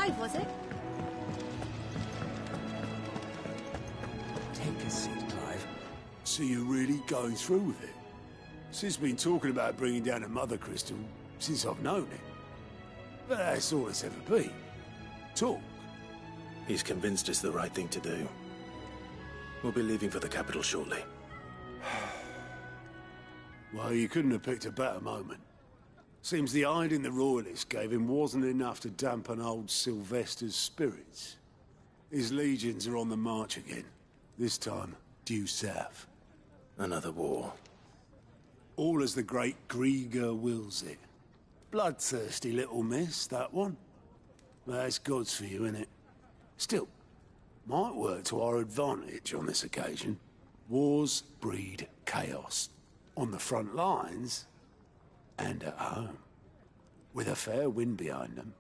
Clive, was it? Take a seat, Clive. So you're really going through with it? Sid's been talking about bringing down a mother crystal since I've known it. But that's all it's ever been. Talk. He's convinced it's the right thing to do. We'll be leaving for the capital shortly. Well, you couldn't have picked a better moment. Seems the hiding the royalists gave him wasn't enough to dampen old Sylvester's spirits. His legions are on the march again. This time, due south. Another war. All as the great Grieger wills it. Bloodthirsty little miss, that one. That's God's for you, innit? Still, might work to our advantage on this occasion. Wars breed chaos. On the front lines, and at home. With a fair wind behind them,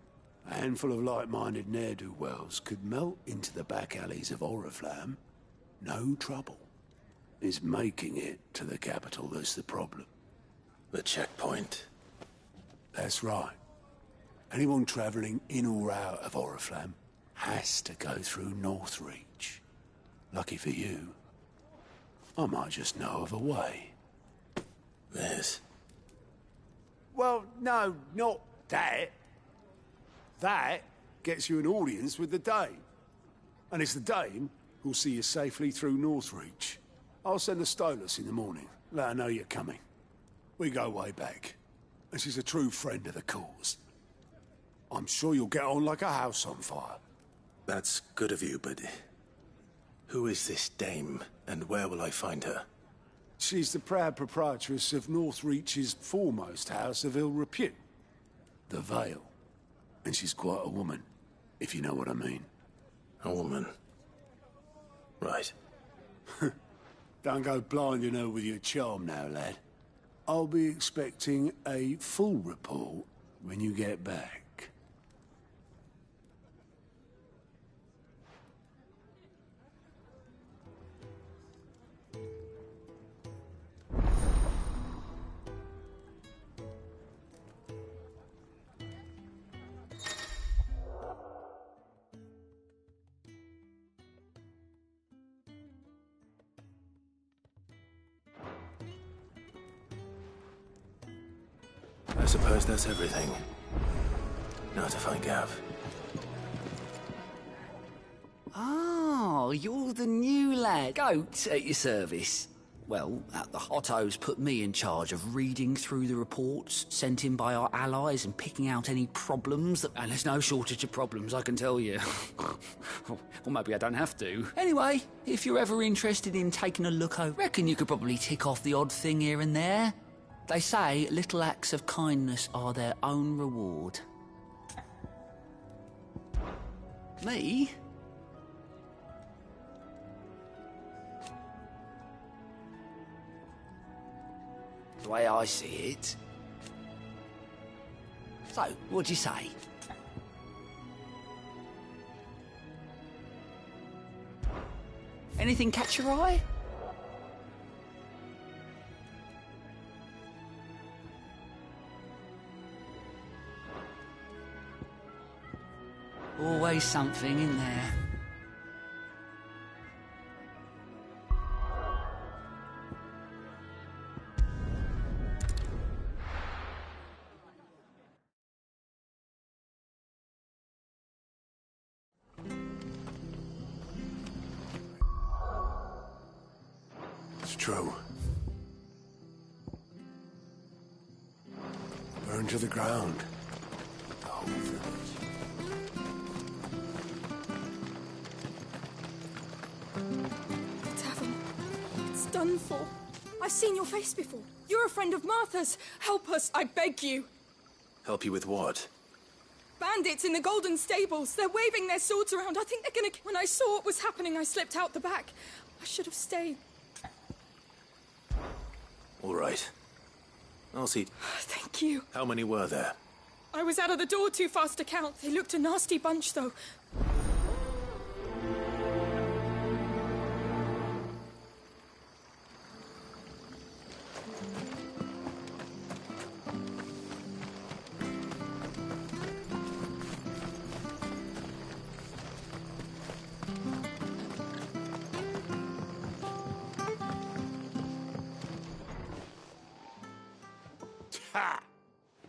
a handful of like-minded ne'er-do-wells could melt into the back alleys of Oriflamme. No trouble. It's making it to the capital that's the problem. The checkpoint. That's right. Anyone travelling in or out of Oriflamme has to go through Northreach. Lucky for you, I might just know of a way. This. Well, no, not that. That gets you an audience with the Dame. And it's the Dame who'll see you safely through Northreach. I'll send a Stolas in the morning, let her know you're coming. We go way back, and she's a true friend of the cause. I'm sure you'll get on like a house on fire. That's good of you, but who is this dame, and where will I find her? She's the proud proprietress of Northreach's foremost house of ill repute, the Vale. And she's quite a woman, if you know what I mean. A woman. Right. Don't go blinding her with your charm now, lad. I'll be expecting a full report when you get back. I suppose that's everything. Now to find Gav. Oh, you're the new lad. Goat at your service. Well, the Hotto's put me in charge of reading through the reports sent in by our allies and picking out any problems. And there's no shortage of problems, I can tell you. Or maybe I don't have to. Anyway, if you're ever interested in taking a look, I reckon you could probably tick off the odd thing here and there. They say little acts of kindness are their own reward. Me? The way I see it. So, what'd you say? Anything catch your eye? Always something in there. It's true. Burn to the ground. The whole village. It's done for. I've seen your face before. You're a friend of Martha's. Help us, I beg you. Help you with what? Bandits in the Golden Stables. They're waving their swords around. I think they're gonna... When I saw what was happening, I slipped out the back. I should have stayed. All right. I'll see. Thank you. How many were there? I was out of the door too fast to count. They looked a nasty bunch, though.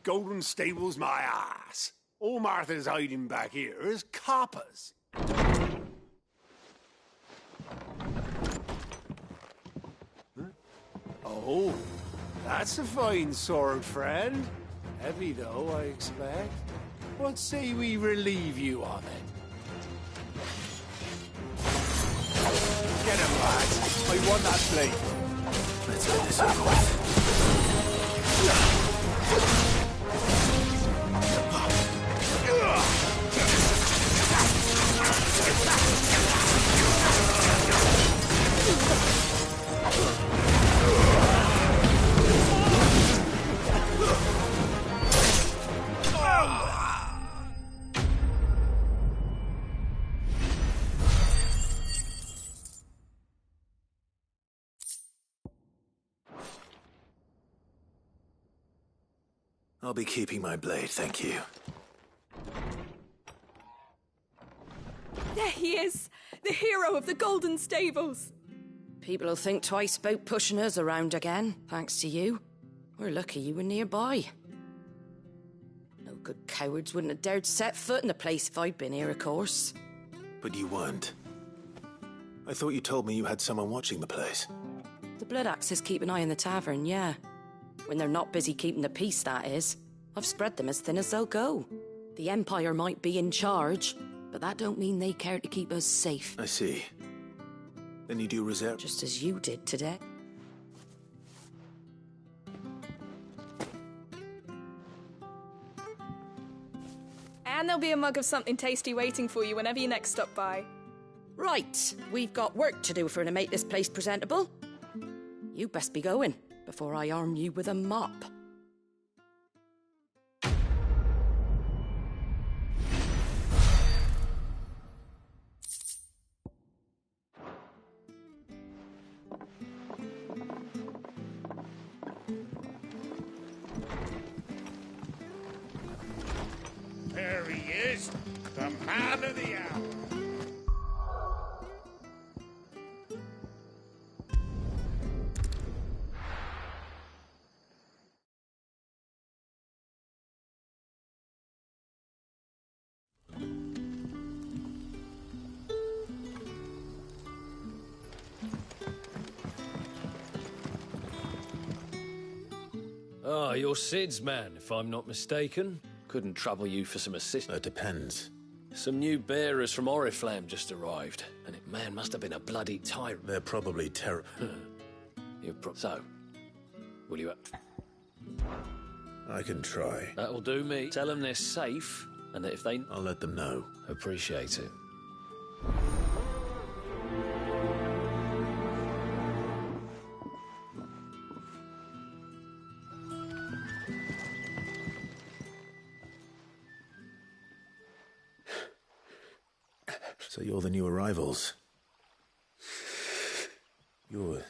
Golden Stable's my ass. All Martha's hiding back here is coppers. Huh? Oh, that's a fine sword, friend. Heavy, though, I expect. What say we relieve you of it? Get him, lads. I want that blade. Let's get this over with. I'll be keeping my blade, thank you. There he is, the hero of the Golden Stables. People will think twice about pushing us around again, thanks to you. We're lucky you were nearby. No good cowards wouldn't have dared set foot in the place if I'd been here, of course. But you weren't. I thought you told me you had someone watching the place. The Blood Axes keep an eye on the tavern, yeah. When they're not busy keeping the peace, that is. I've spread them as thin as they'll go. The Empire might be in charge, but that don't mean they care to keep us safe. I see. Then you do reserve... Just as you did today. And there'll be a mug of something tasty waiting for you whenever you next stop by. Right, we've got work to do if we're to make this place presentable. You best be going before I arm you with a mop. There he is, the man of the hour. Ah, you're Sid's man, if I'm not mistaken. Couldn't trouble you for some assistance. It depends. Some new bearers from Oriflamme just arrived, and it, man, must have been a bloody tyrant. They're probably terrible. So, will you... I can try. That'll do me. Tell them they're safe, and that if they... I'll let them know. Appreciate it. So you're the new arrivals. You're...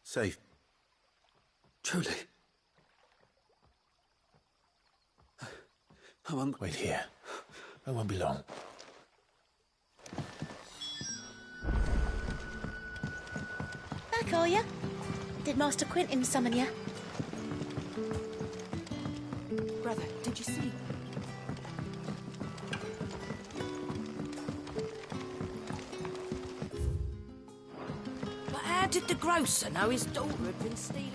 safe. Truly. I won't... Wait here. I won't be long. Back, are you? Did Master Quentin summon you? Brother, did you see? But how did the grocer know his daughter had been stealing...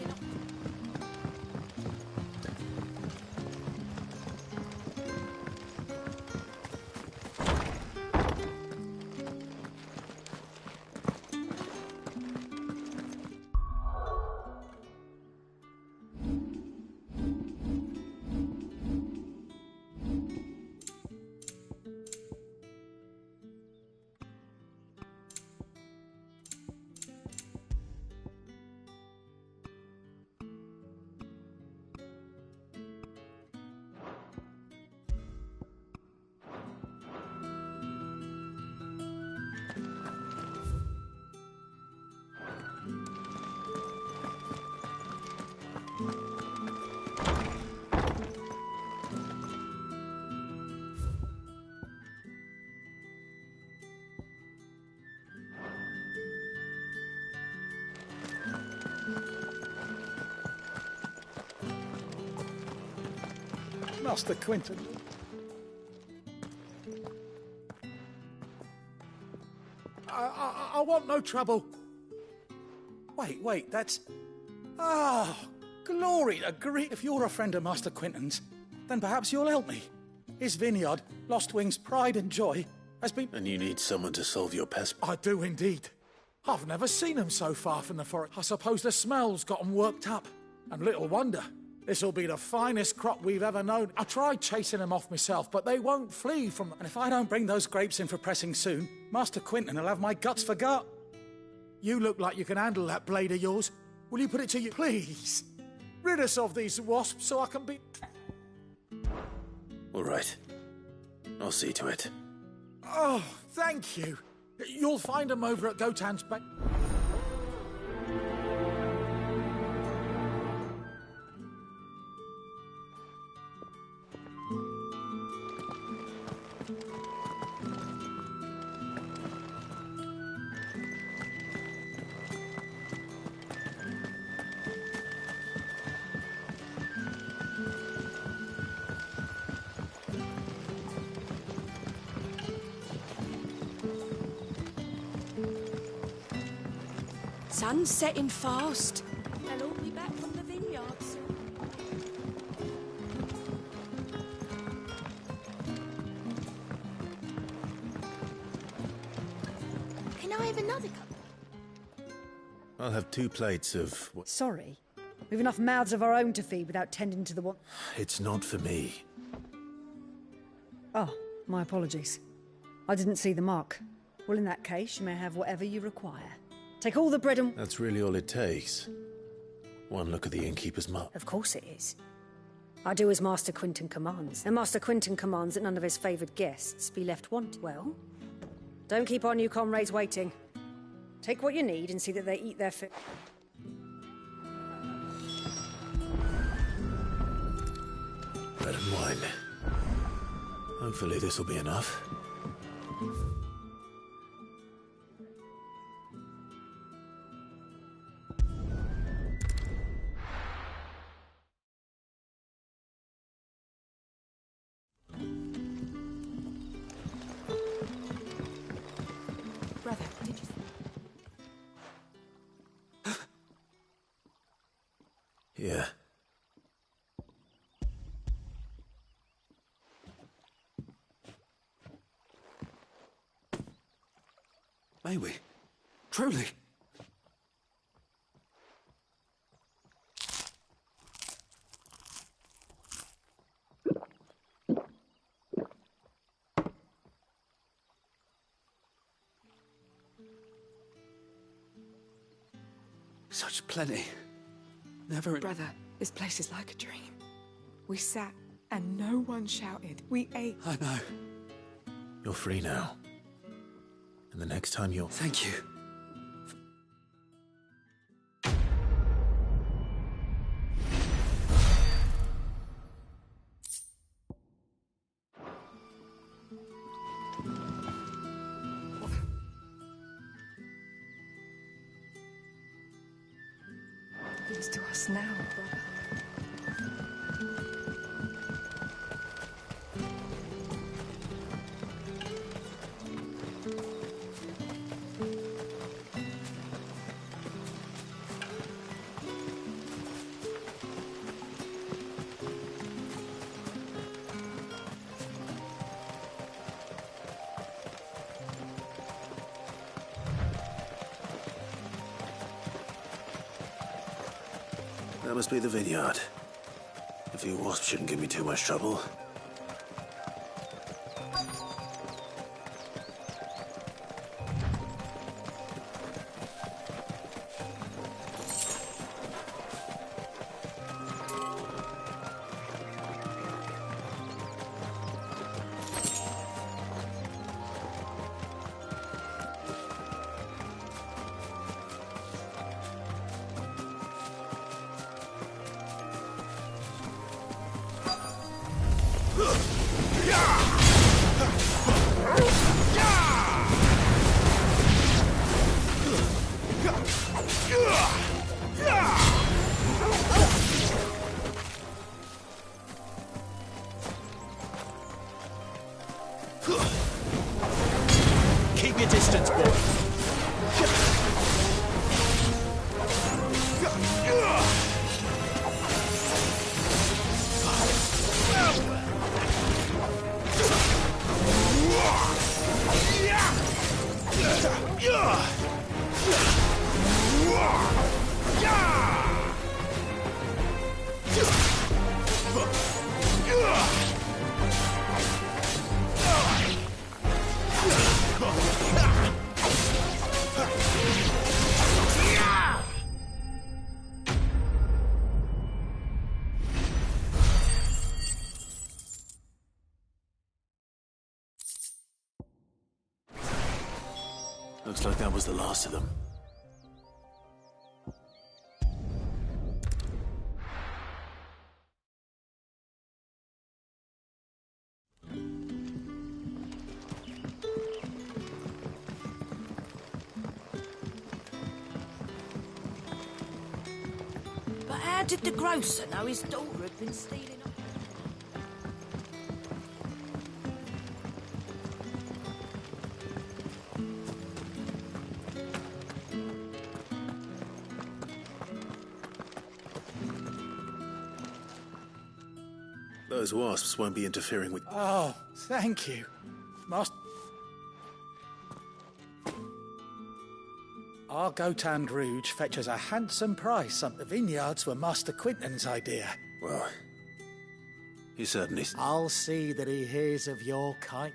Master Quentin. I want no trouble. Wait, that's... Ah, glory to grief. If you're a friend of Master Quentin's, then perhaps you'll help me. His vineyard, Lost Wing's pride and joy, has been... And you need someone to solve your pest... I do indeed. I've never seen him so far from the forest. I suppose the smell's got him worked up. And little wonder. This'll be the finest crop we've ever known. I tried chasing them off myself, but they won't flee from them. And if I don't bring those grapes in for pressing soon, Master Quentin will have my guts for gut. You look like you can handle that blade of yours. Will you put it to you, please? Rid us of these wasps so I can be... All right. I'll see to it. Oh, thank you. You'll find them over at Gotan's back... Sun's setting fast. They'll all be back from the vineyard soon. Can I have another cup? I'll have 2 plates of... Sorry. We've enough mouths of our own to feed without tending to the one... It's not for me. Oh, my apologies. I didn't see the mark. Well, in that case, you may have whatever you require. Take all the bread and... That's really all it takes. One look at the innkeeper's mark. Of course it is. I do as Master Quentin commands. And Master Quentin commands that none of his favoured guests be left wanting. Well, don't keep our new comrades waiting. Take what you need and see that they eat their food. Bread and wine. Hopefully this will be enough. Brother, did you... Yeah. May we? Truly? Such plenty. Never... Brother, this place is like a dream. We sat and no one shouted. We ate. I know. You're free now. And the next time you're... Thank you. It's to us now, brother. That must be the vineyard. A few wasps shouldn't give me too much trouble. Keep your distance, boy. Looks like that was the last of them. But how did the grocer know his daughter had been stealing? Those wasps won't be interfering with... Oh, thank you. Master... Our Gotand Rouge fetches a handsome price. The vineyards were Master Quinton's idea. Well, he certainly... I'll see that he hears of your kind.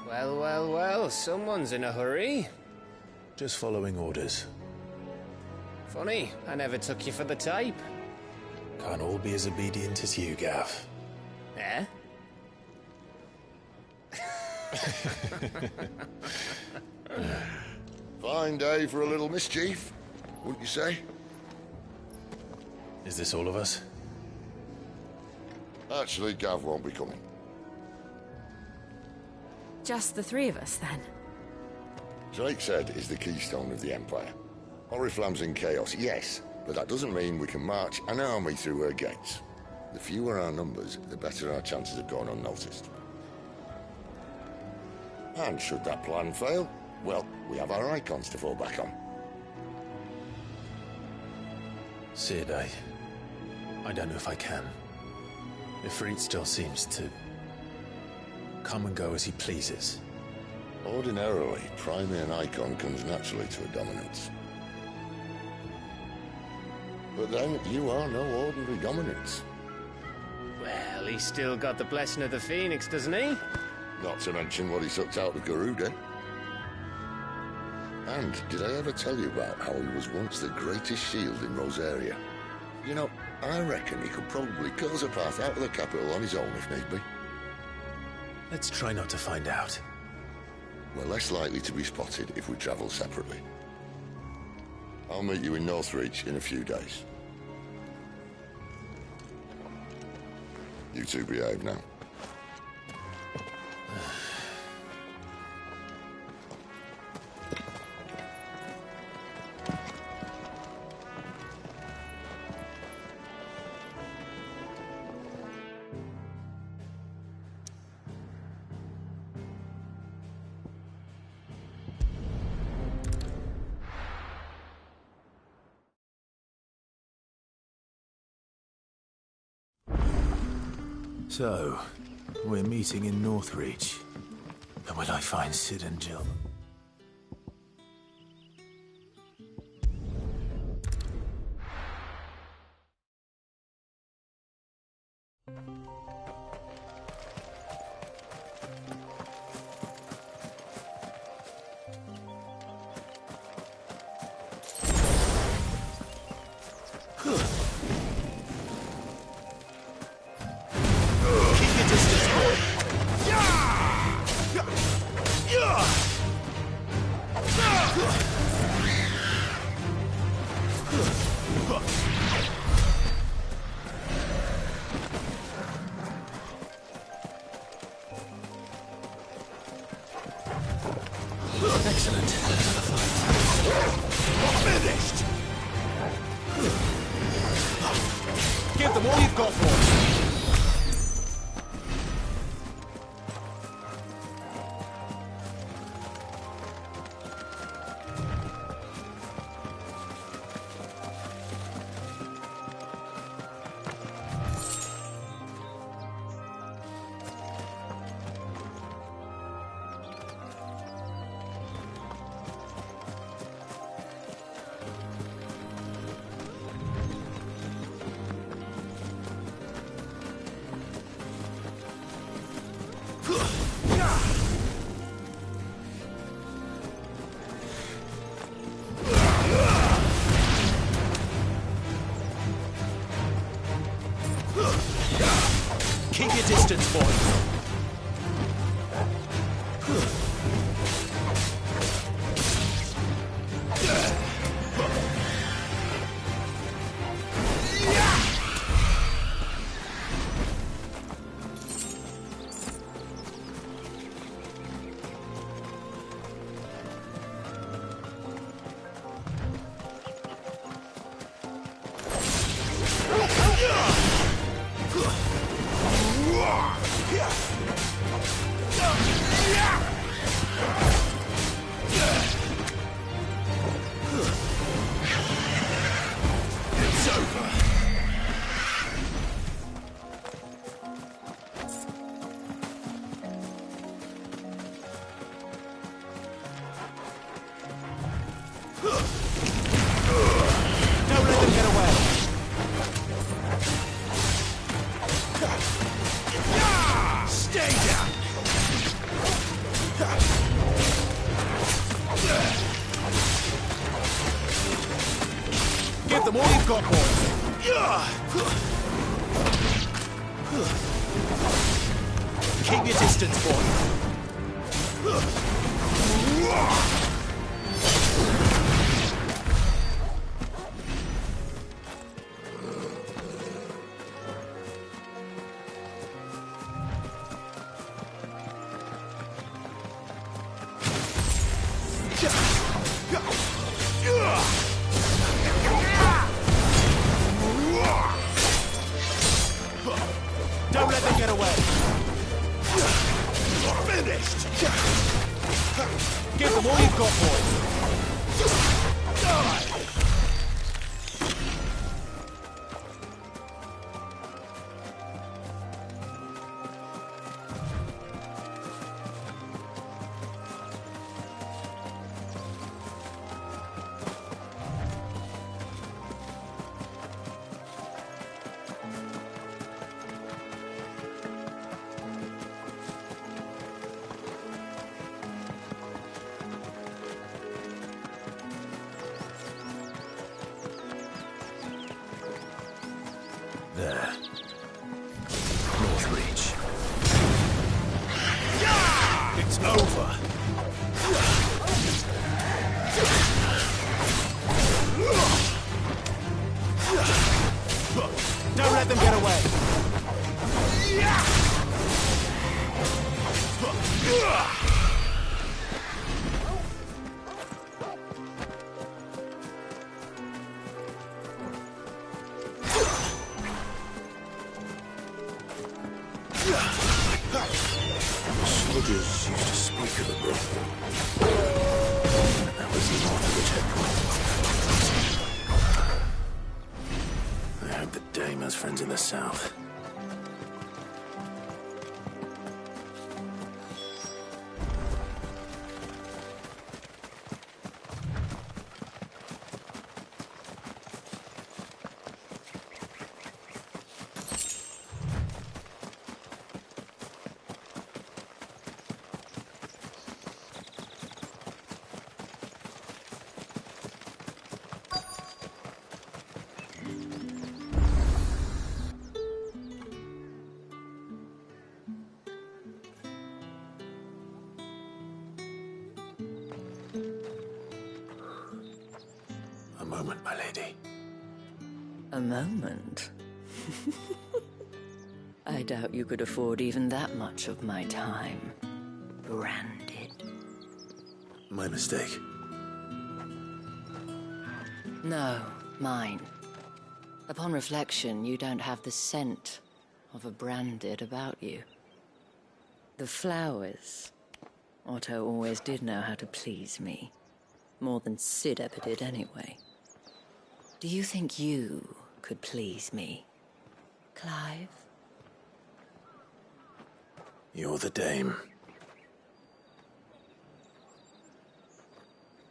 Well, well, well, someone's in a hurry. Just following orders. Funny, I never took you for the type. Can't all be as obedient as you, Gav. Eh? Fine day for a little mischief, wouldn't you say? Is this all of us? Actually, Gav won't be coming. Just the three of us, then? Drake said is the keystone of the Empire. Oriflamme's in chaos, yes, but that doesn't mean we can march an army through her gates. The fewer our numbers, the better our chances of going unnoticed. And should that plan fail, well, we have our icons to fall back on. Sid, I don't know if I can. Ifrit still seems to come and go as he pleases. Ordinarily, priming an icon comes naturally to a dominance. But then, you are no ordinary dominance. Well, he's still got the blessing of the Phoenix, doesn't he? Not to mention what he sucked out of Garuda. And did I ever tell you about how he was once the greatest shield in Rosaria? You know, I reckon he could probably cause a path out of the capital on his own if need be. Let's try not to find out. We're less likely to be spotted if we travel separately. I'll meet you in Northreach in a few days. You two behave now. So, we're meeting in Northreach. And will I find Sid and Jill? Excellent. Another fight. Finished! Give them all you've got for us. Keep your distance, boy. It's over. Don't let them get away. Stay down. Give them all you've got, boys. Keep your distance, boy. Don't let them get away. Finished. Give them all you've got, boys. Die. There. North Reach. It's over. Don't let them get away. Soldiers used to speak of the brook. And that was north of the checkpoint. I hope that Dame has friends in the south. A moment, my lady. A moment? I doubt you could afford even that much of my time. Branded. My mistake. No, mine. Upon reflection, you don't have the scent of a branded about you. The flowers. Otto always did know how to please me. More than Sid ever did anyway. Do you think you could please me, Clive? You're the dame.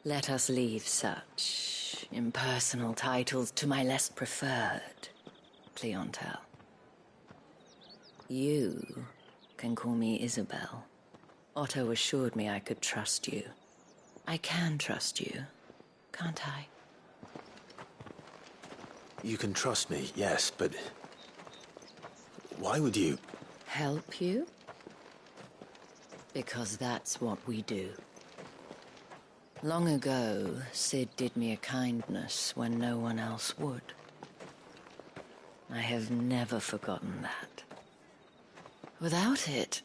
Let us leave such impersonal titles to my less preferred clientele. You can call me Isabel. Otto assured me I could trust you. I can trust you, can't I? You can trust me, yes, but... why would you... Help you? Because that's what we do. Long ago, Sid did me a kindness when no one else would. I have never forgotten that. Without it,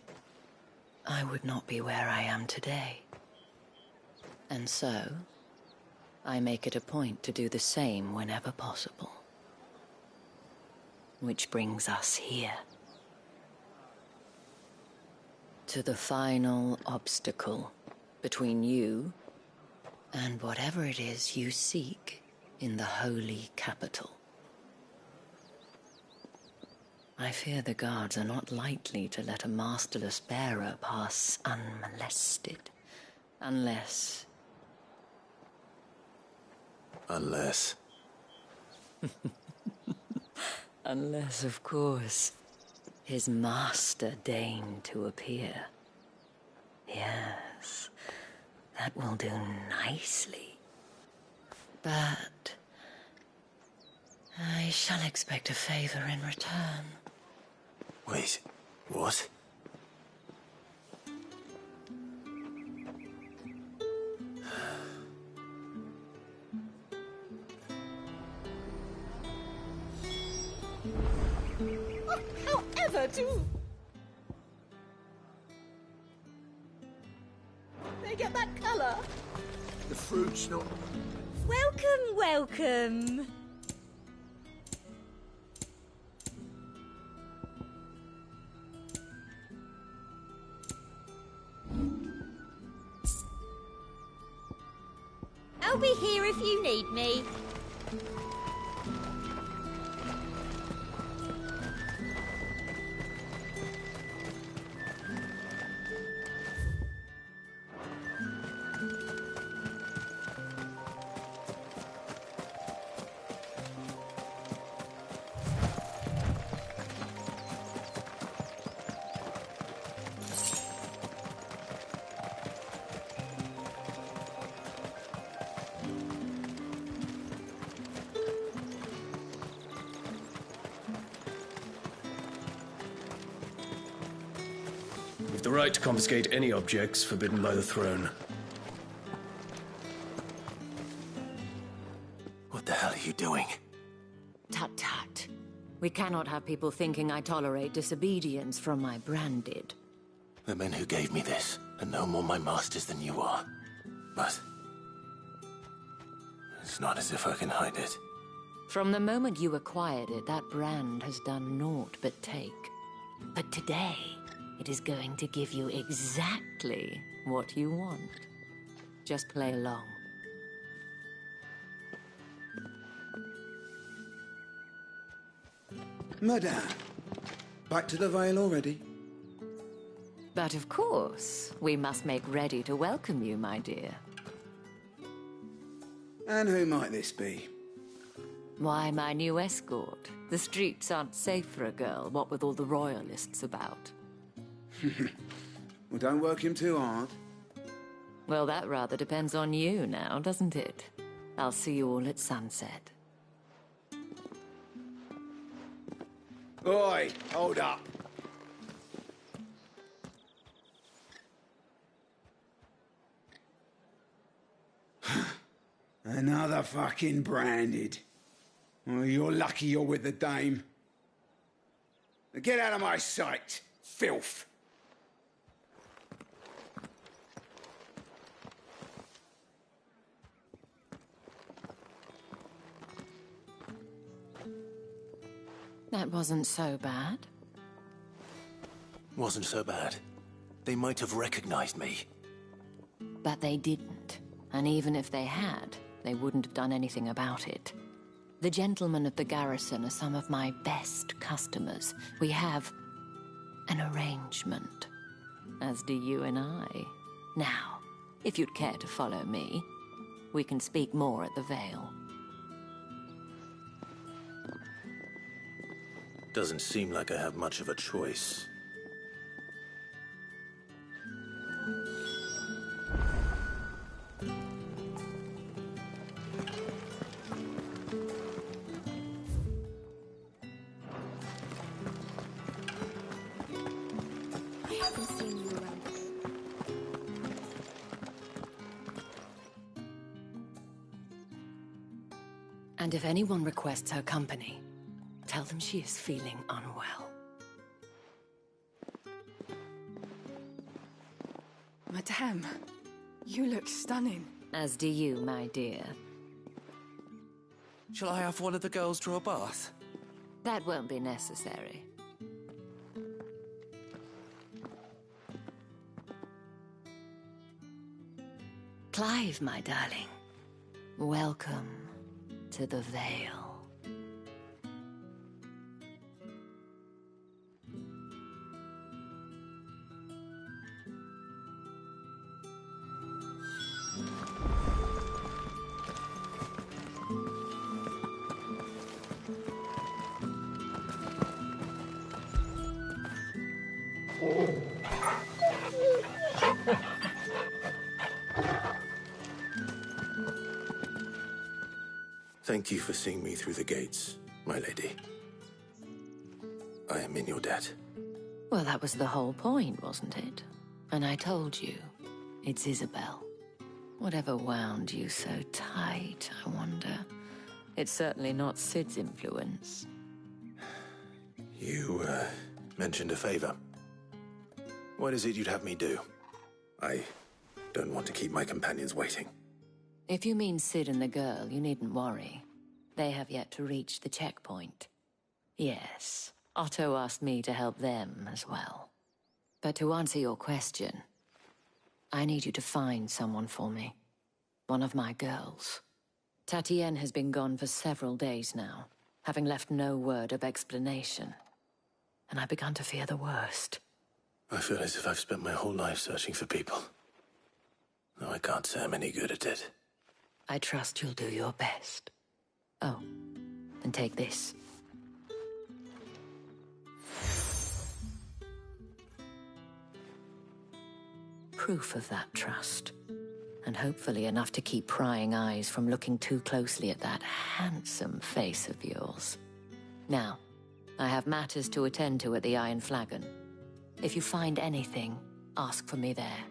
I would not be where I am today. And so, I make it a point to do the same whenever possible. Which brings us here. To the final obstacle between you and whatever it is you seek in the holy capital. I fear the guards are not likely to let a masterless bearer pass unmolested. Unless... Unless... Unless, of course, his master deigned to appear. Yes, that will do nicely. But... I shall expect a favor in return. Wait, what? However, do they get that colour? The fruit's not... Welcome, welcome. I'll be here if you need me. You've the right to confiscate any objects forbidden by the throne. What the hell are you doing? Tut tut. We cannot have people thinking I tolerate disobedience from my branded. The men who gave me this are no more my masters than you are. But... it's not as if I can hide it. From the moment you acquired it, that brand has done naught but take. But today, it is going to give you exactly what you want. Just play along. Madame, back to the Vale already? But of course, we must make ready to welcome you, my dear. And who might this be? Why, my new escort. The streets aren't safe for a girl, what with all the royalists about. Well, don't work him too hard. Well, that rather depends on you now, doesn't it? I'll see you all at sunset. Oi, hold up. Another fucking branded. Well, you're lucky you're with the dame. Now get out of my sight, filth. That wasn't so bad. Wasn't so bad. They might have recognized me. But they didn't. And even if they had, they wouldn't have done anything about it. The gentlemen of the garrison are some of my best customers. We have an arrangement, as do you and I. Now, if you'd care to follow me, we can speak more at the Vale. Doesn't seem like I have much of a choice. And if anyone requests her company, tell them she is feeling unwell. Madame, you look stunning. As do you, my dear. Shall I have one of the girls draw a bath? That won't be necessary. Clive, my darling. Welcome to the Vale. Thank you for seeing me through the gates, my lady. I am in your debt. Well, that was the whole point, wasn't it? And I told you, it's Isabel. Whatever wound you so tight, I wonder. It's certainly not Sid's influence. You, mentioned a favor. What is it you'd have me do? I don't want to keep my companions waiting. If you mean Sid and the girl, you needn't worry. They have yet to reach the checkpoint. Yes, Otto asked me to help them as well. But to answer your question, I need you to find someone for me. One of my girls. Tatienne has been gone for several days now, having left no word of explanation. And I've begun to fear the worst. I feel as if I've spent my whole life searching for people. Though I can't say I'm any good at it. I trust you'll do your best. Oh, and take this. Proof of that trust. And hopefully enough to keep prying eyes from looking too closely at that handsome face of yours. Now, I have matters to attend to at the Iron Flagon. If you find anything, ask for me there.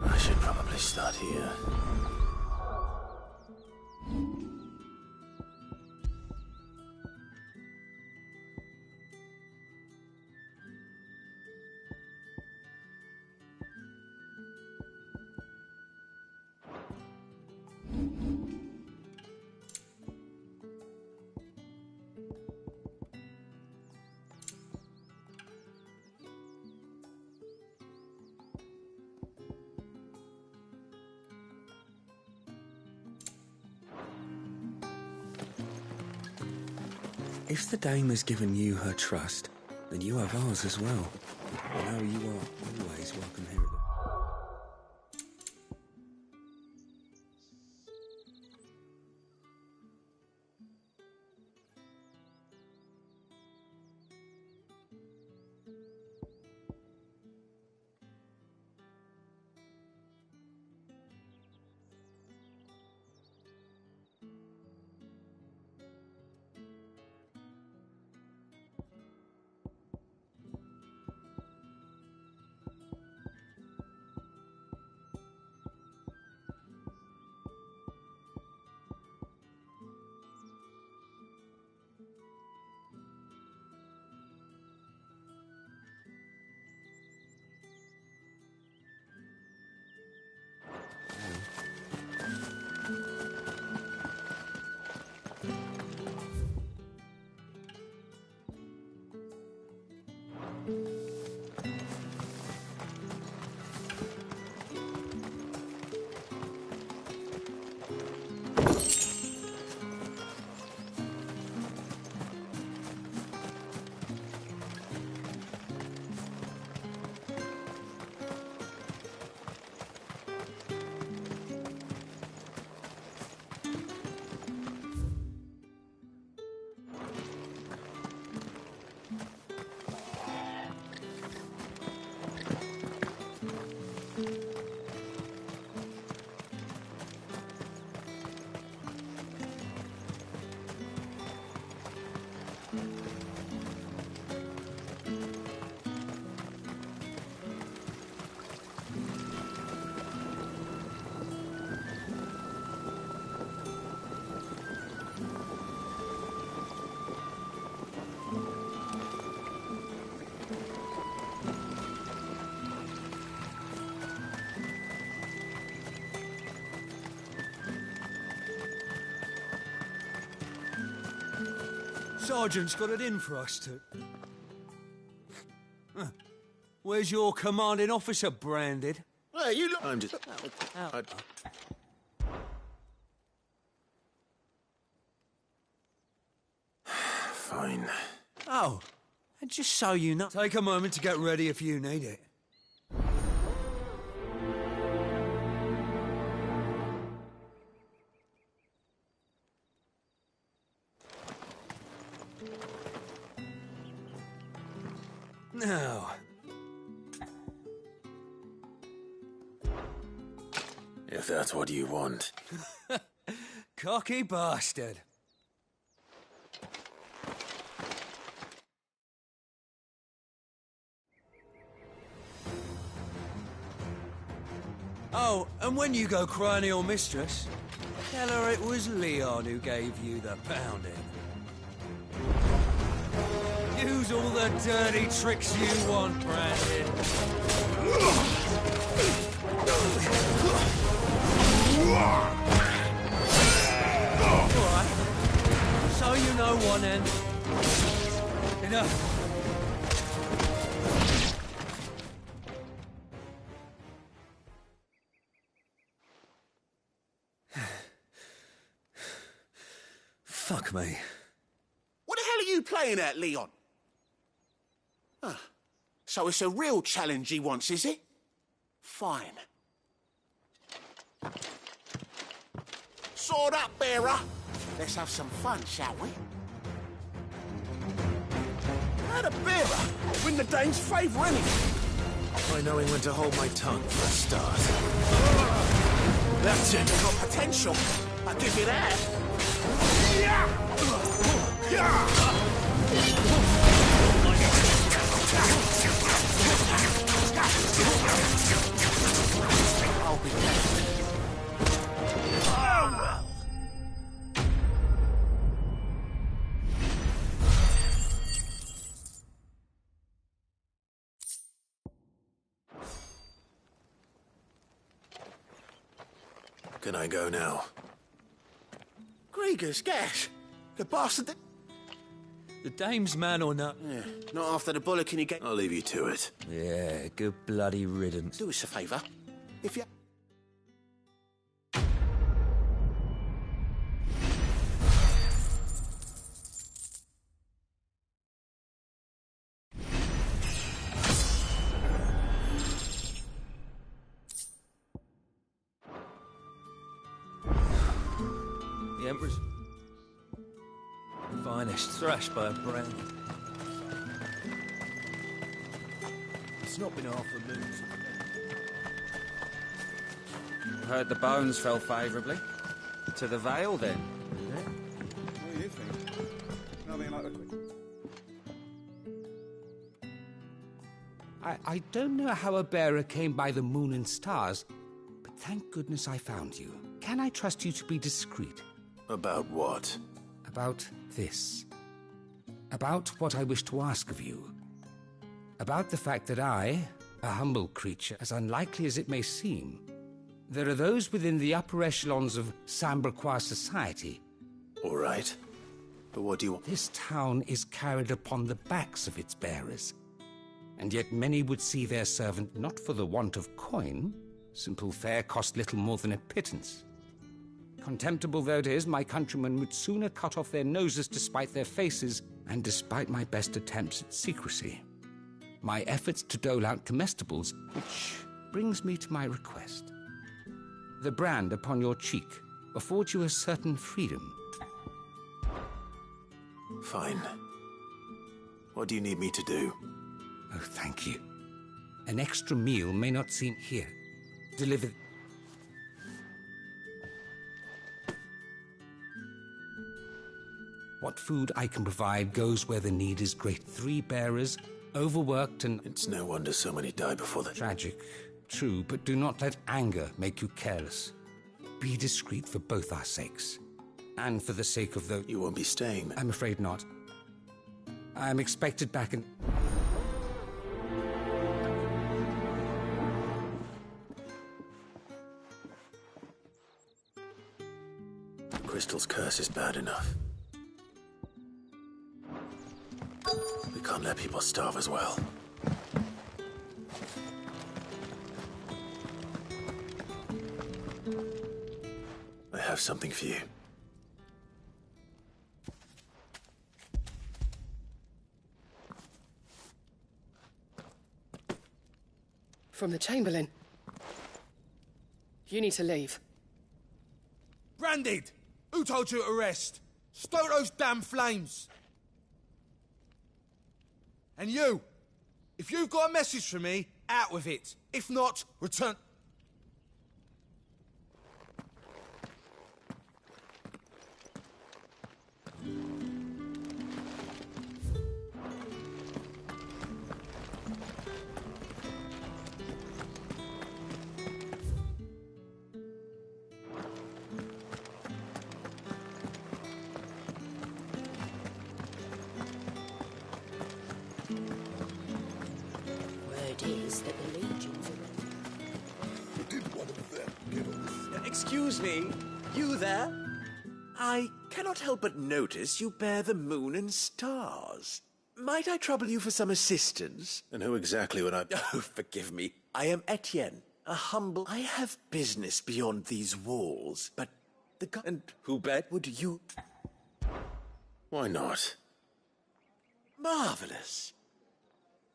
I should probably start here. If the dame has given you her trust, then you have ours as well. You know you are always welcome here at the... Sergeant's got it in for us to... Huh. Where's your commanding officer, Branded? Well, you look... I'm just... Fine. Oh, and just so you know... Take a moment to get ready if you need it. Now... If that's what you want. Cocky bastard. Oh, and when you go crying to your mistress, tell her it was Leon who gave you the pounding. Use all the dirty tricks you want, Brandon. Alright. So you know one end. Enough. Fuck me. What the hell are you playing at, Leon? Ah, so it's a real challenge he wants, is it? Fine. Sword up, bearer. Let's have some fun, shall we? How the bearer win the Dane's favour, innit? By knowing when to hold my tongue for a start. That's it. Got potential. I'll give you that. I'll be back. Oh, well. Can I go now? Grieger's gas. The bastard that... The dame's man or not? Yeah, not after the bullock he gave... I'll leave you to it. Yeah, good bloody riddance. Do us a favour. If you... The Emperor's finest, thrashed by a brand. It's not been half a minute. Heard the bones fell favourably. To the Vale, then. Yeah. What do you think? Nothing like the... I don't know how a bearer came by the moon and stars, but thank goodness I found you. Can I trust you to be discreet? About what? About this. About what I wish to ask of you. About the fact that I, a humble creature, as unlikely as it may seem, there are those within the upper echelons of Samberquois society. All right. But what do you want? This town is carried upon the backs of its bearers. And yet many would see their servant not for the want of coin. Simple fare cost little more than a pittance. Contemptible though it is, my countrymen would sooner cut off their noses to spite their faces, and despite my best attempts at secrecy. My efforts to dole out comestibles, which brings me to my request. The brand upon your cheek affords you a certain freedom. Fine. What do you need me to do? Oh, thank you. An extra meal may not seem here. Deliver... What food I can provide goes where the need is great. 3 bearers, overworked and... It's no wonder so many die before the... Tragic, true, but do not let anger make you careless. Be discreet for both our sakes. And for the sake of those... You won't be staying. I'm afraid not. I am expected back in... Crystal's curse is bad enough. We can't let people starve as well. I have something for you. From the Chamberlain. You need to leave. Branded! Who told you to rest? Stoke those damn flames! And you! If you've got a message for me, out with it. If not, return... Is that the legions are... Did one of them get off? Excuse me, you there? I cannot help but notice you bear the moon and stars. Might I trouble you for some assistance? And who exactly would I... Oh, forgive me. I am Etienne, a humble... I have business beyond these walls, but the god... And who bet would you... Why not? Marvelous.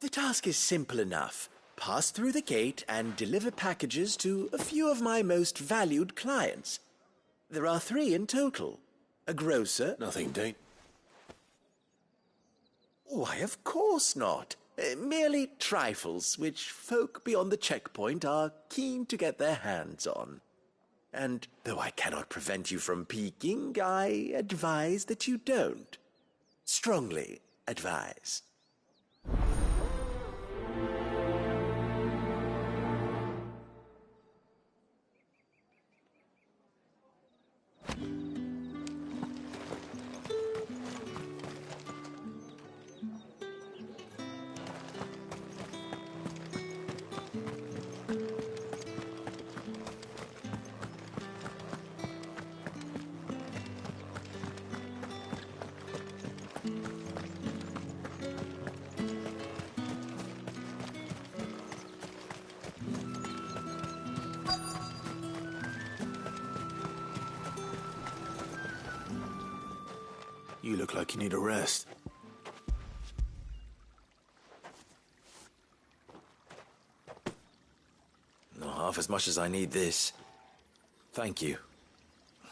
The task is simple enough. Pass through the gate and deliver packages to a few of my most valued clients. There are 3 in total. A grocer... Nothing, Dane. Why, of course not. Merely trifles, which folk beyond the checkpoint are keen to get their hands on. And though I cannot prevent you from peeking, I advise that you don't. Strongly advise. You look like you need a rest. Not half as much as I need this. Thank you.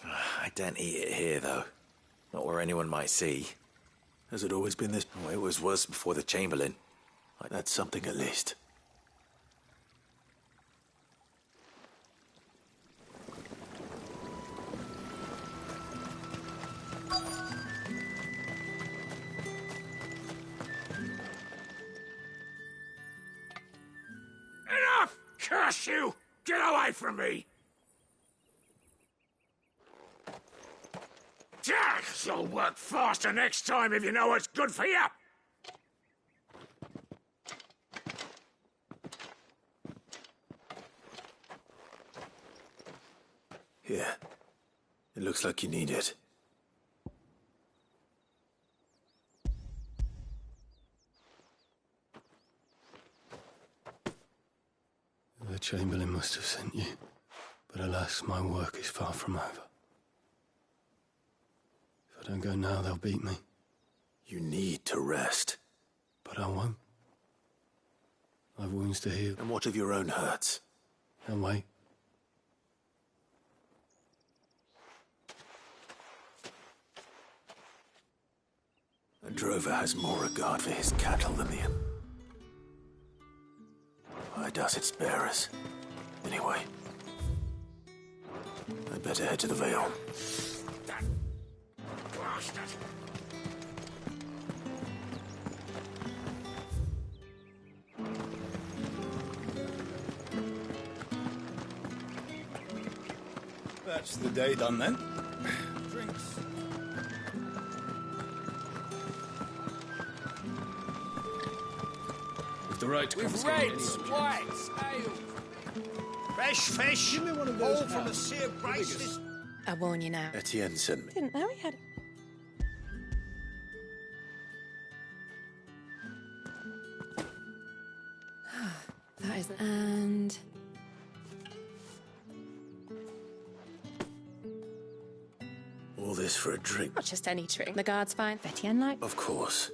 I daren't eat it here, though. Not where anyone might see. Has it always been this? Oh, it was worse before the Chamberlain. That's something at least. Enough! Curse you! Get away from me! You'll work faster next time if you know what's good for you! Here. It looks like you need it. The Chamberlain must have sent you. But alas, my work is far from over. I don't go now, they'll beat me. You need to rest. But I won't. I've wounds to heal. And what of your own hurts? And wait. A drover has more regard for his cattle than the... Why does its bearers? Anyway. I'd better head to the Vale. That bastard! That's the day done then. Drinks. If the right With reds, whites, ale. Fresh fish. Give me one of all those from the hats. sea of braces. I warn you now. Etienne sent me. Didn't know he had it. That is... And... All this for a drink. Not just any drink. The guard's fine. Etienne like. Of course.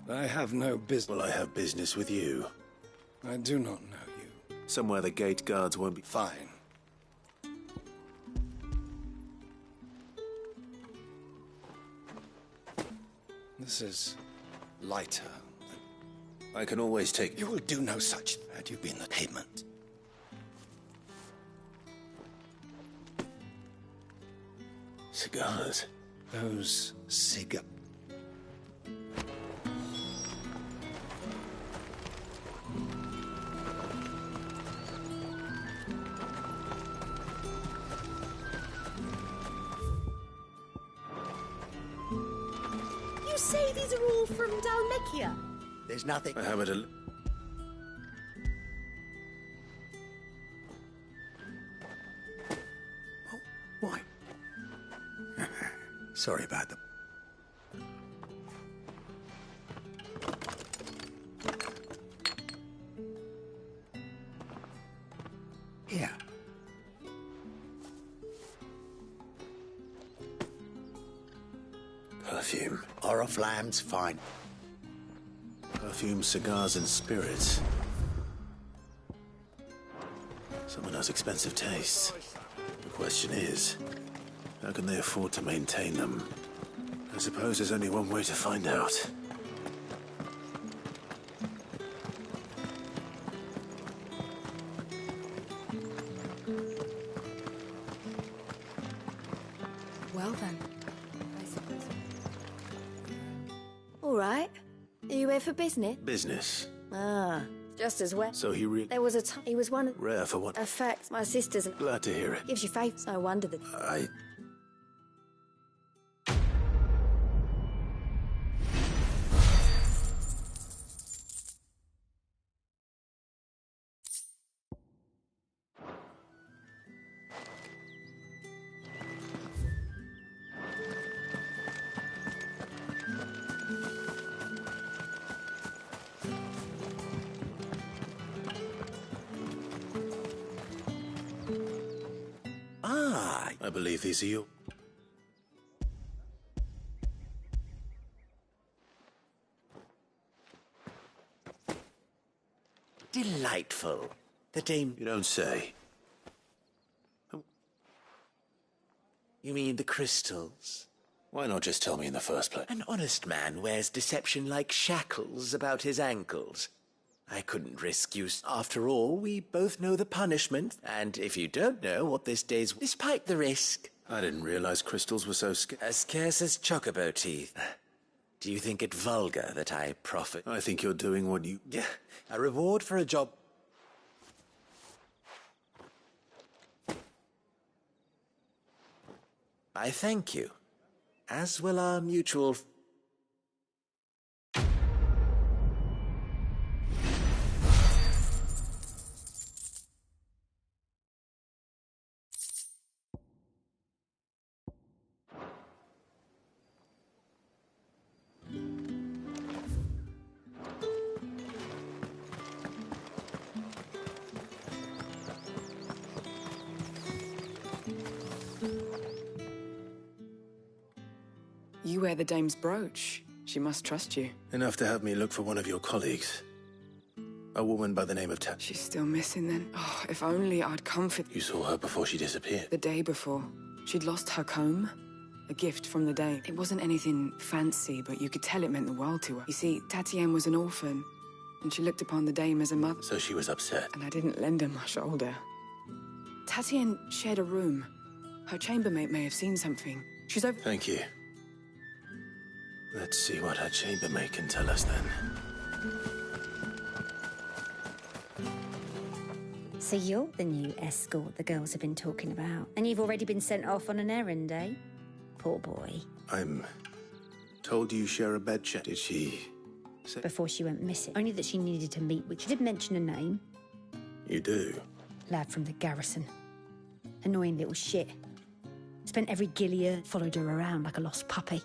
I have no business. Well, I have business with you. I do not know you. Somewhere the gate guards won't be... Fine. This is lighter. I can always take... You will do no such had you been the payment. Cigars. Those cigars. You say these are all from Dalmekia? There's nothing. I have it a... Why? Sorry about them. Here. Perfume. Oriflamme's fine. Perfume, cigars, and spirits. Someone has expensive tastes. The question is, how can they afford to maintain them? I suppose there's only one way to find out. Well then, I suppose. All right. Are you here for business? Business. Ah, just as well. So he really... There was a time he was one of... Rare for what? A fact, my sister's... Glad to hear it. Gives you faith. No wonder that... I... I believe these are you. Delightful. The dame... You don't say. You mean the crystals? Why not just tell me in the first place? An honest man wears deception like shackles about his ankles. I couldn't risk you. After all, we both know the punishment, and if you don't know what this day's... Despite the risk... I didn't realize crystals were so scarce. As scarce as chocobo teeth. Do you think it vulgar that I profit? I think you're doing what you... Yeah, a reward for a job... I thank you. As will our mutual... You wear the dame's brooch. She must trust you. Enough to have me look for one of your colleagues. A woman by the name of She's still missing then. Oh, if only I'd come for... You saw her before she disappeared? The day before. She'd lost her comb. A gift from the dame. It wasn't anything fancy, but you could tell it meant the world to her. You see, Tatienne was an orphan, and she looked upon the dame as a mother. So she was upset. And I didn't lend her my shoulder. Tatienne shared a room. Her chambermaid may have seen something. She's over... Thank you. Let's see what her chambermaid can tell us then. So you're the new escort the girls have been talking about. And you've already been sent off on an errand, eh? Poor boy. I'm told you share a bed chat. Did she say? Before she went missing. Only that she needed to meet with... She did mention a name. You do? Lad from the garrison. Annoying little shit. Spent every gillier, followed her around like a lost puppy.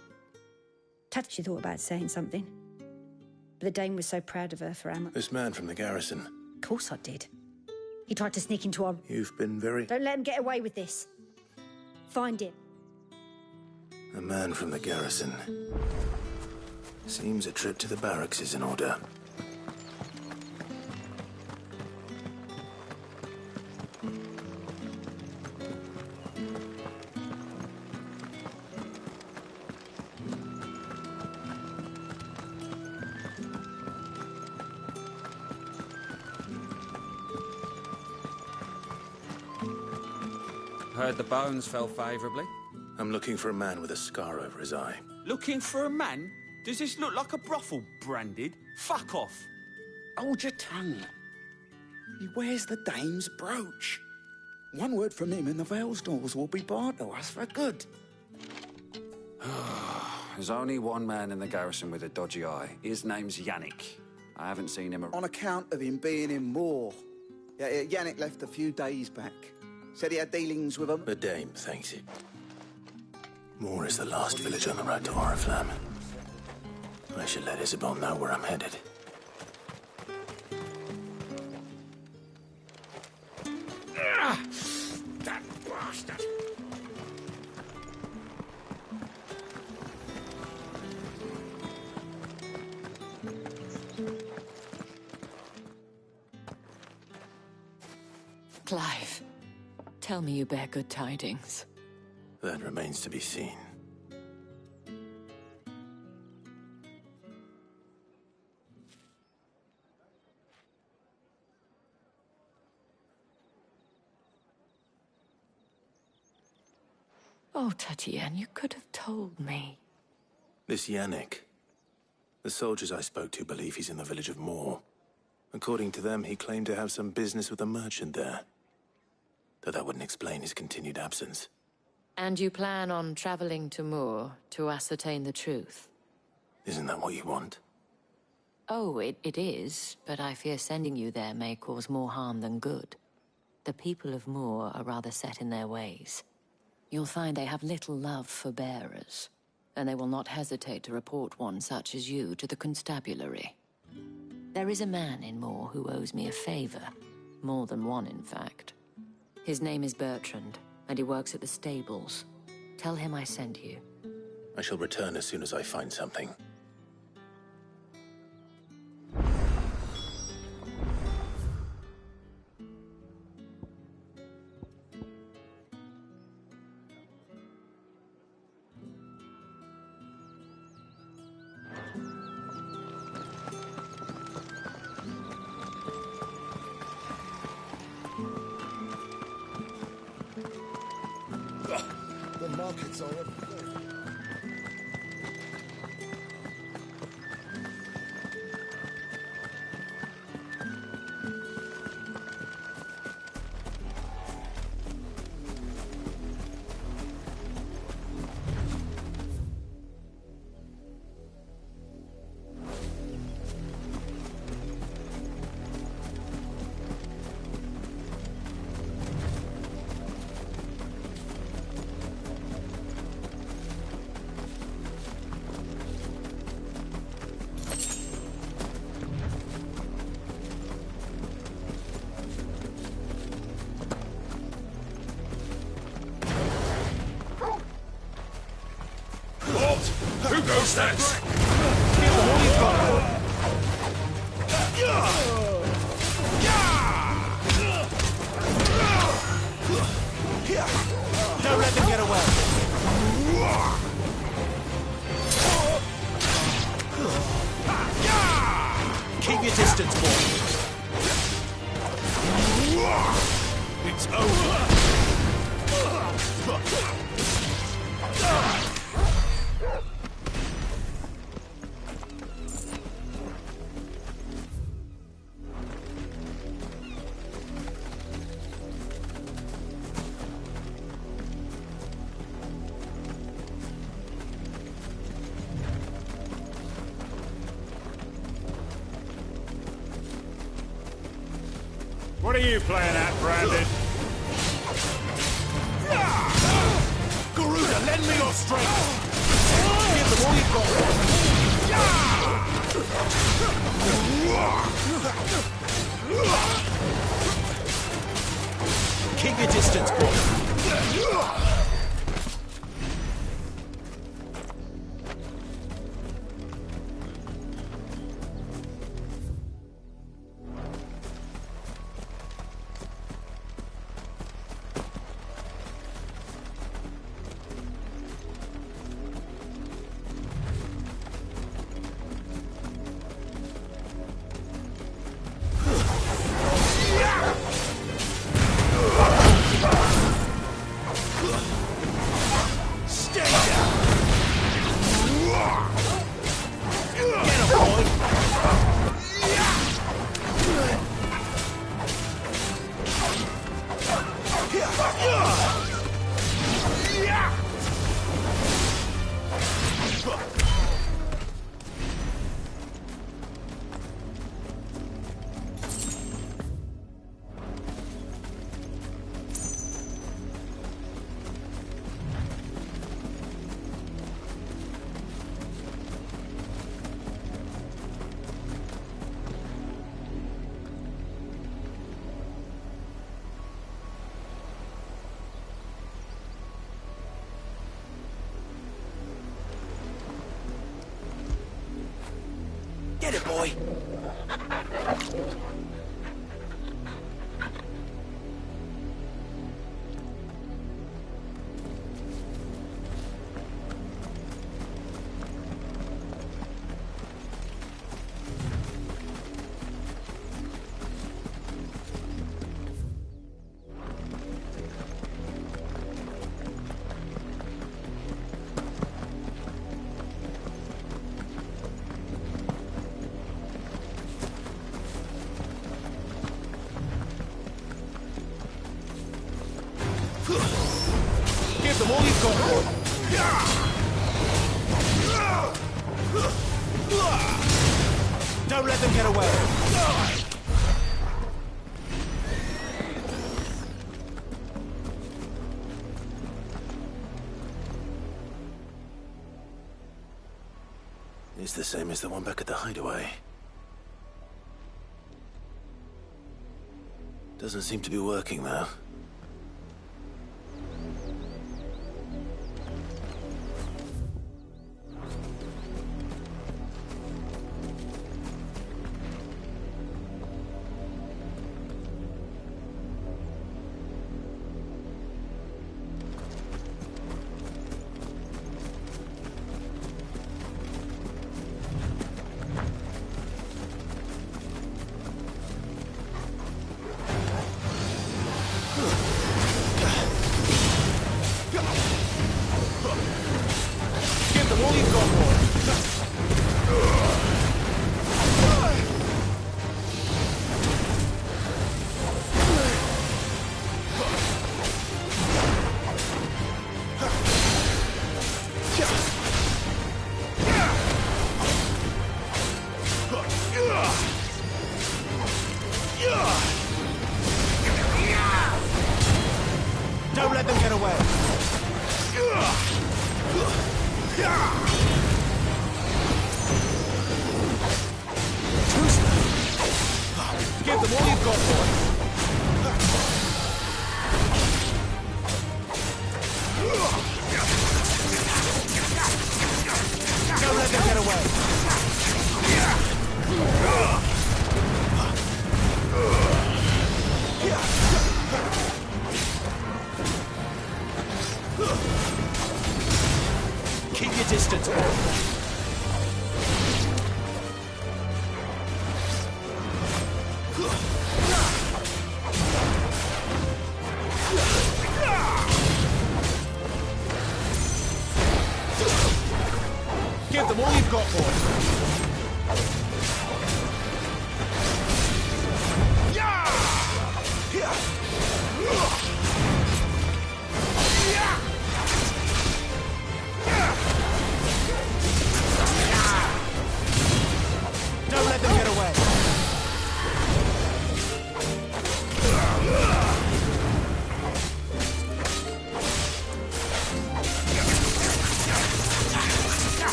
She thought about saying something. But the dame was so proud of her for Emma. This man from the garrison. Of course I did. He tried to sneak into our... You've been very... Don't let him get away with this. Find him. A man from the garrison. Seems a trip to the barracks is in order. Heard the bones fell favourably. I'm looking for a man with a scar over his eye. Looking for a man? Does this look like a brothel, Branded? Fuck off! Hold your tongue. He wears the dame's brooch. One word from him and the Vale's doors will be barred to us for good. There's only one man in the garrison with a dodgy eye. His name's Yannick. I haven't seen him... On account of him being in Moor. Yeah, Yannick left a few days back. Said he had dealings with him. The dame thanks you. Moor is the last village on the road to Oriflamme. I should let Isabel know where I'm headed. That bastard! Clive, tell me you bear good tidings. That remains to be seen. Oh, Tatienne, you could have told me. This Yannick. The soldiers I spoke to believe he's in the village of Moor. According to them, he claimed to have some business with a merchant there. Though that wouldn't explain his continued absence. And you plan on traveling to Moor to ascertain the truth? Isn't that what you want? Oh, it is, but I fear sending you there may cause more harm than good. The people of Moor are rather set in their ways. You'll find they have little love for bearers, and they will not hesitate to report one such as you to the constabulary. There is a man in Moor who owes me a favor. More than one, in fact. His name is Bertrand, and he works at the stables. Tell him I sent you. I shall return as soon as I find something. The markets are up. bastards! Don't let them get away. Keep your distance, boy. It's over! What are you playing at, Brandon? Garuda, lend me your strength! Give them all you've got! Keep your distance, boy. Get it, boy. Give them all you've got, boy. Don't let them get away. It's the same as the one back at the hideaway. Doesn't seem to be working, though.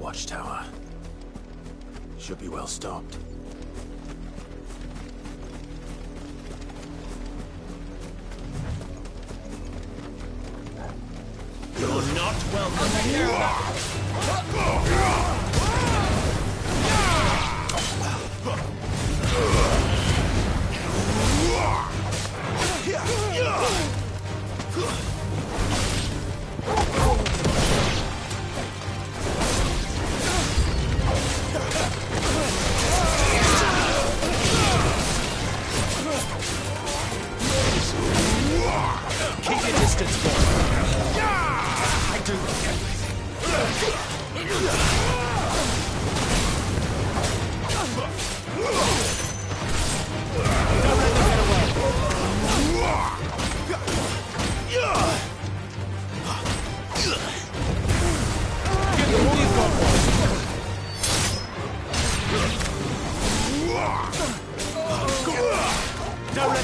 watchtower. Should be well stocked. You're not welcome here. Keep your distance, boy. I do Don't let them get away. Give them all you've got, boy. Don't let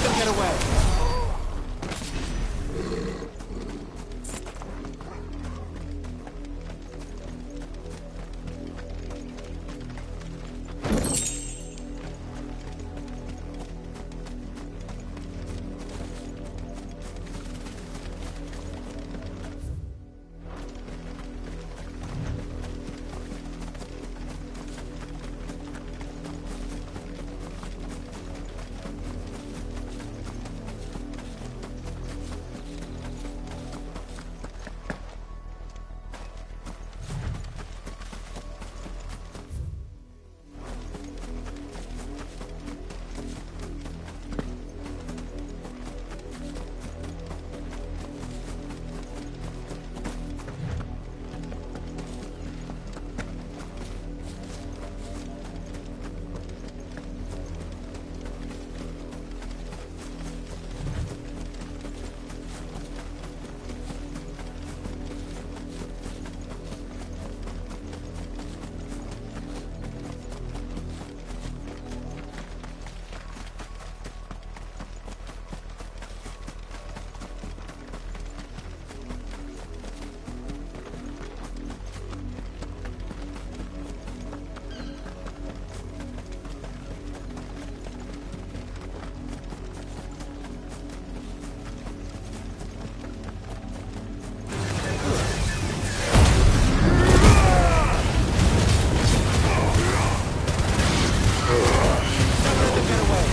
them get away.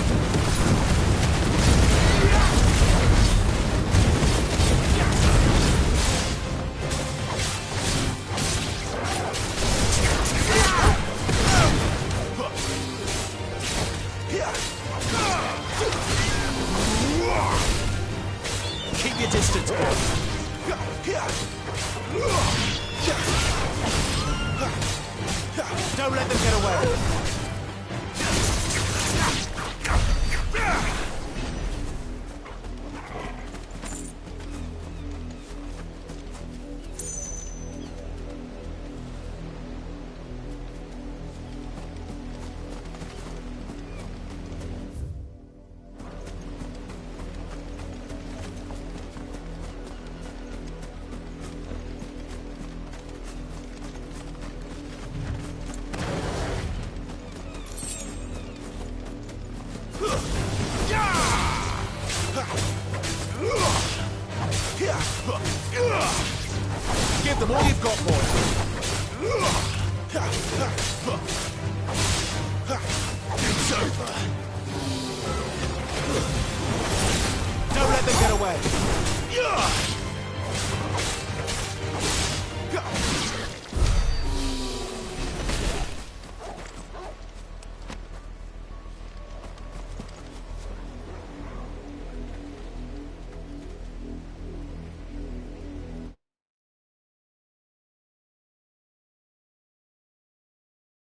Keep your distance, boy. Don't let them get away. Give them all you've got, boy.